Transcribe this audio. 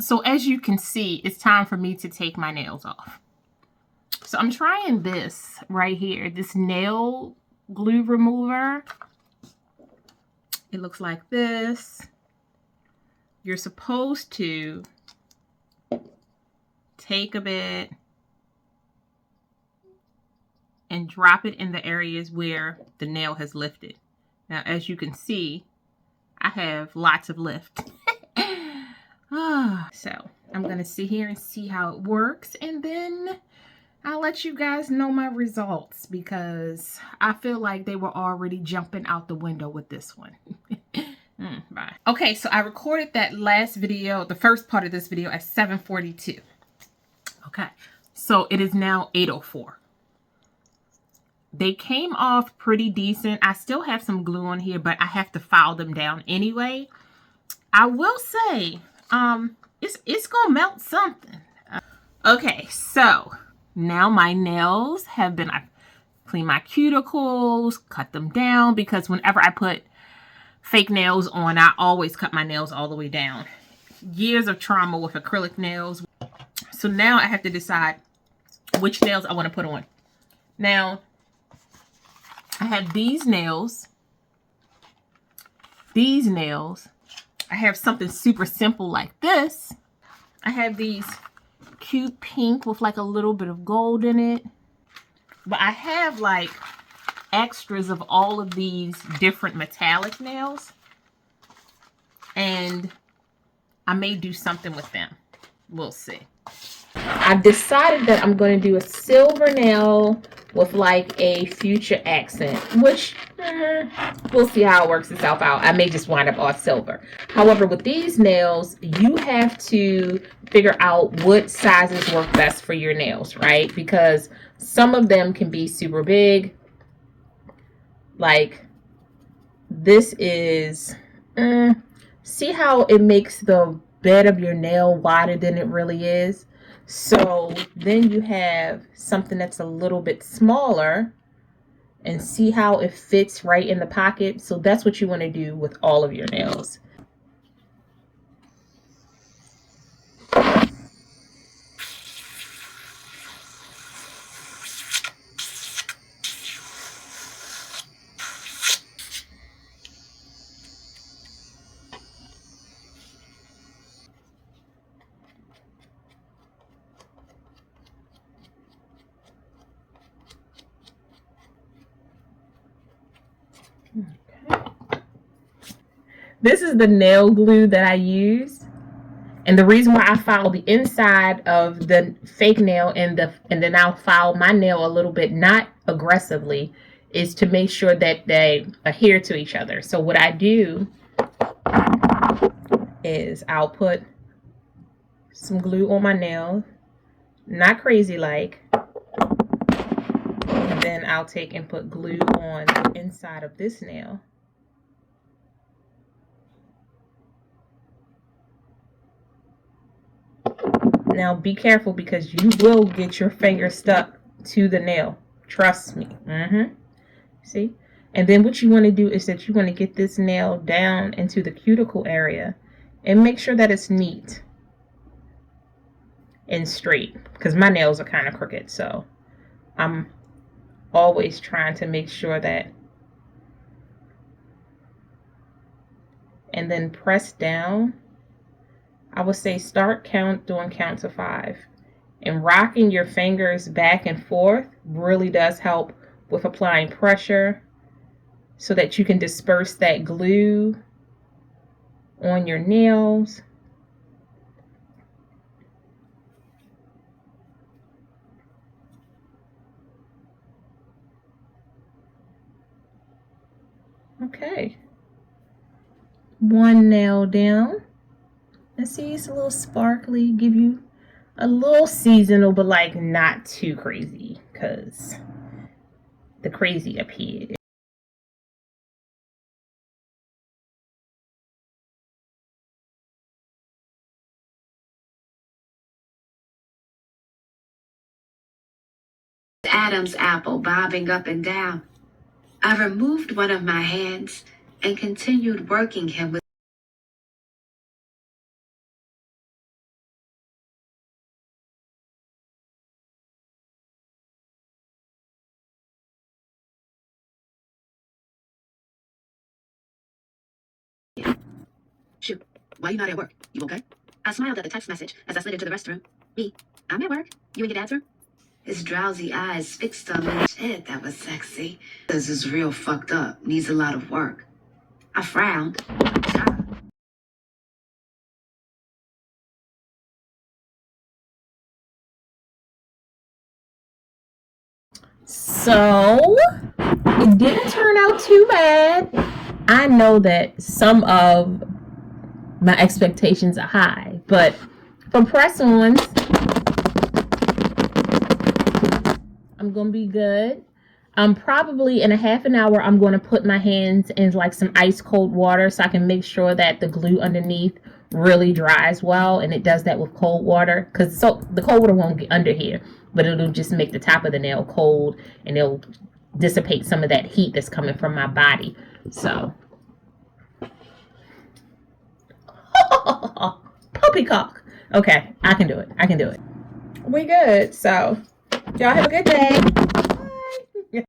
So as you can see, it's time for me to take my nails off. So I'm trying this right here, this nail glue remover. It looks like this. You're supposed to take a bit and drop it in the areas where the nail has lifted. Now, as you can see, I have lots of lift. So I'm going to sit here and see how it works, and then I'll let you guys know my results, because I feel like they were already jumping out the window with this one. Bye. Okay, so I recorded that last video, the first part of this video, at 7:42. Okay, so it is now 8:04. They came off pretty decent. I still have some glue on here, but I have to file them down anyway. I will say, it's gonna melt something. Okay, so now my nails have been, I cleaned my cuticles, cut them down, because whenever I put fake nails on, I always cut my nails all the way down. Years of trauma with acrylic nails. So now I have to decide which nails I want to put on. Now, I have these nails. These nails. I have something super simple like this. I have these cute pink with like a little bit of gold in it. But I have like extras of all of these different metallic nails. And I may do something with them. We'll see. I've decided that I'm going to do a silver nail with like a fuchsia accent, which we'll see how it works itself out. I may just wind up all silver. However, with these nails, you have to figure out what sizes work best for your nails, right? Because some of them can be super big. Like this is, see how it makes the bed of your nail wider than it really is? So then you have something that's a little bit smaller, and see how it fits right in the pocket. So that's what you want to do with all of your nails. This is the nail glue that I use. And the reason why I file the inside of the fake nail and then I'll file my nail a little bit, not aggressively, is to make sure that they adhere to each other. So what I do is I'll put some glue on my nail, not crazy like, and then I'll take and put glue on the inside of this nail. Now be careful, because you will get your finger stuck to the nail. Trust me. See? And then what you want to do is that you want to get this nail down into the cuticle area and make sure that it's neat and straight, because my nails are kind of crooked. So I'm always trying to make sure that. And then press down. I would say start doing count to 5. And rocking your fingers back and forth really does help with applying pressure, so that you can disperse that glue on your nails. Okay. One nail down. Let's see, it's a little sparkly. Give you a little seasonal, but like not too crazy, because the crazy up here. Adam's apple bobbing up and down. I removed one of my hands and continued working him with Why you not at work? You okay? I smiled at the text message as I slid into the restroom. Me, I'm at work. You in your dad's room? His drowsy eyes fixed on me. Shit, that was sexy. This is real fucked up. Needs a lot of work. I frowned. So it didn't turn out too bad. I know that some of my expectations are high, but from press-ons, I'm gonna be good. Probably in a half an hour, I'm going to put my hands in like some ice cold water so I can make sure that the glue underneath really dries well, and it does that with cold water, because so the cold water won't get under here, but it'll just make the top of the nail cold, and it'll dissipate some of that heat that's coming from my body. So poppycock. Okay, I can do it. We good. So y'all have a good day.